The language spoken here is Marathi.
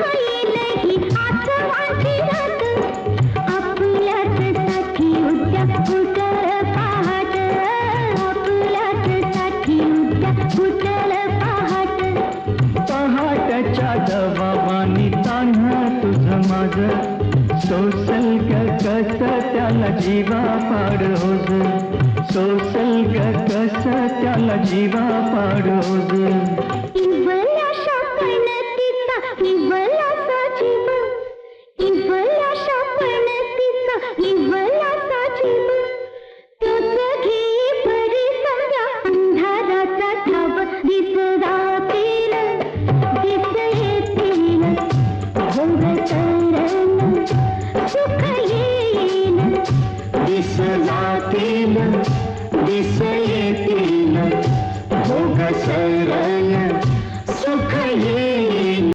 जाईलही आसवांची रात, आपल्याच साठी उद्या फुटल पहाट, आपल्याच साठी उद्या फुटल पहाट. पहाटच्या दबावानी तान्हा तुझं माझं, सोसल ग कस त्याला जीवा पाड होज, सोसल ग कस त्याला जीवा पाड होज. इवल्याशा पणतीचा इवल्याचा जीव, इवल्याशा पणतीचा इवल्याचा जीव, तोच घे परी समजा अंधाराचा ठाव. दिस राहतील दिस येतील भोग करण सुख येईल. दिस जातील दिस येतील भोग सरण सुख येईल.